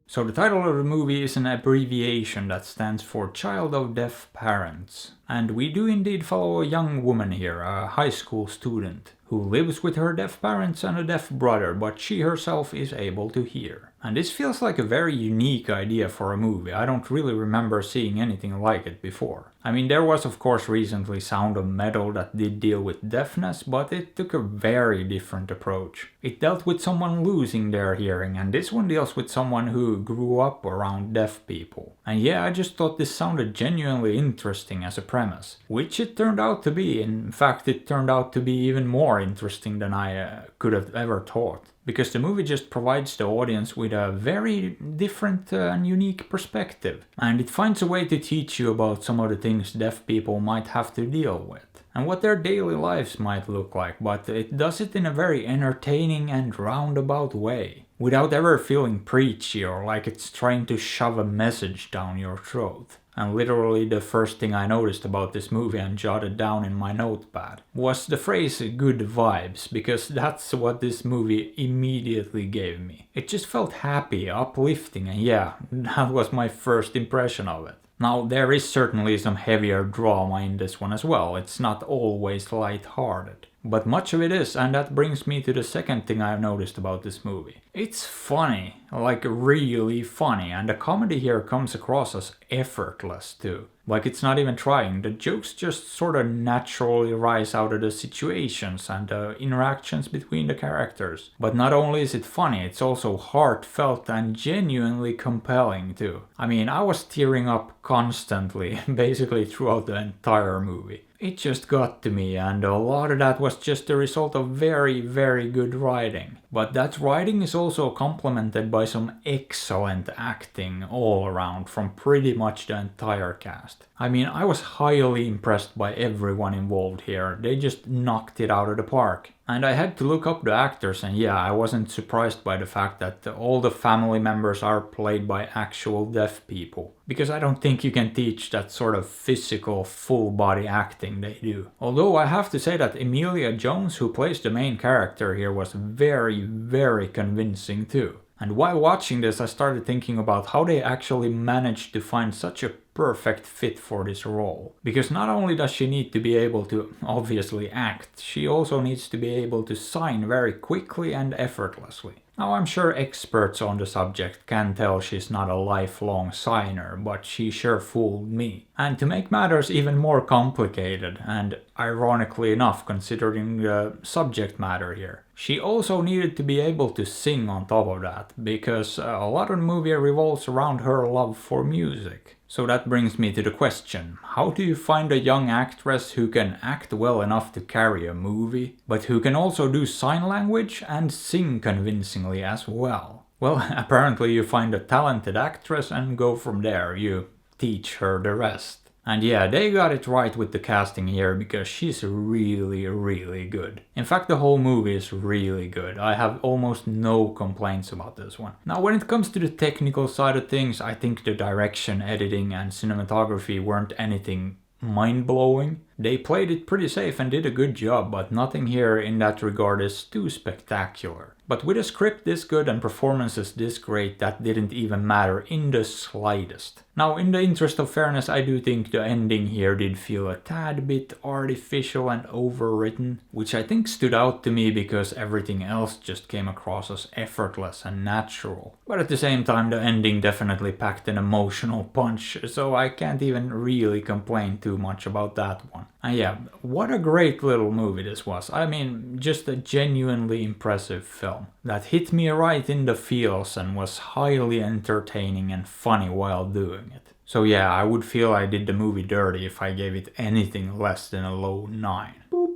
So the title of the movie is an abbreviation that stands for Child of Deaf Parents. And we do indeed follow a young woman here, a high school student, who lives with her deaf parents and a deaf brother, but she herself is able to hear. And this feels like a very unique idea for a movie. I don't really remember seeing anything like it before. I mean, there was of course recently Sound of Metal that did deal with deafness, but it took a very different approach. It dealt with someone losing their hearing, and this one deals with someone who grew up around deaf people. And yeah, I just thought this sounded genuinely interesting as a premise, which it turned out to be. In fact, it turned out to be even more interesting than I could have ever thought. Because the movie just provides the audience with a very different and unique perspective. And it finds a way to teach you about some of the things deaf people might have to deal with. And what their daily lives might look like, but it does it in a very entertaining and roundabout way. Without ever feeling preachy or like it's trying to shove a message down your throat. And literally the first thing I noticed about this movie and jotted down in my notepad was the phrase good vibes, because that's what this movie immediately gave me. It just felt happy, uplifting, and yeah, that was my first impression of it. Now, there is certainly some heavier drama in this one as well. It's not always light-hearted. But much of it is, and that brings me to the second thing I've noticed about this movie. It's funny, like really funny, and the comedy here comes across as effortless too. Like it's not even trying, the jokes just sort of naturally rise out of the situations and the interactions between the characters. But not only is it funny, it's also heartfelt and genuinely compelling too. I mean, I was tearing up constantly, basically throughout the entire movie. It just got to me, and a lot of that was just the result of very, very good writing. But that writing is also complemented by some excellent acting all around from pretty much the entire cast. I mean, I was highly impressed by everyone involved here. They just knocked it out of the park. And I had to look up the actors, and yeah, I wasn't surprised by the fact that all the family members are played by actual deaf people. Because I don't think you can teach that sort of physical, full-body acting they do. Although I have to say that Emilia Jones, who plays the main character here, was very, very convincing too. And while watching this, I started thinking about how they actually managed to find such a perfect fit for this role. Because not only does she need to be able to obviously act, she also needs to be able to sign very quickly and effortlessly. Now, I'm sure experts on the subject can tell she's not a lifelong signer, but she sure fooled me. And to make matters even more complicated, and ironically enough considering the subject matter here, she also needed to be able to sing on top of that, because a lot of the movie revolves around her love for music. So that brings me to the question, how do you find a young actress who can act well enough to carry a movie, but who can also do sign language and sing convincingly as well? Well, apparently you find a talented actress and go from there, you teach her the rest. And yeah, they got it right with the casting here, because she's really, really good. In fact, the whole movie is really good. I have almost no complaints about this one. Now, when it comes to the technical side of things, I think the direction, editing and cinematography weren't anything mind-blowing. They played it pretty safe and did a good job, but nothing here in that regard is too spectacular. But with a script this good and performances this great, that didn't even matter in the slightest. Now, in the interest of fairness, I do think the ending here did feel a tad bit artificial and overwritten, which I think stood out to me because everything else just came across as effortless and natural. But at the same time, the ending definitely packed an emotional punch, so I can't even really complain too much about that one. And yeah, what a great little movie this was. I mean, just a genuinely impressive film that hit me right in the feels and was highly entertaining and funny while doing it. So yeah, I would feel I did the movie dirty if I gave it anything less than a low 9. Boop.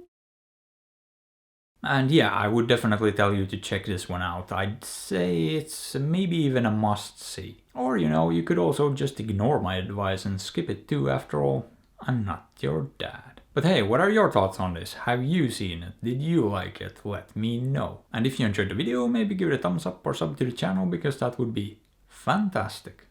And yeah, I would definitely tell you to check this one out. I'd say it's maybe even a must-see. Or, you know, you could also just ignore my advice and skip it too. After all, I'm not your dad. But hey, what are your thoughts on this? Have you seen it? Did you like it? Let me know. And if you enjoyed the video, maybe give it a thumbs up or sub to the channel, because that would be fantastic.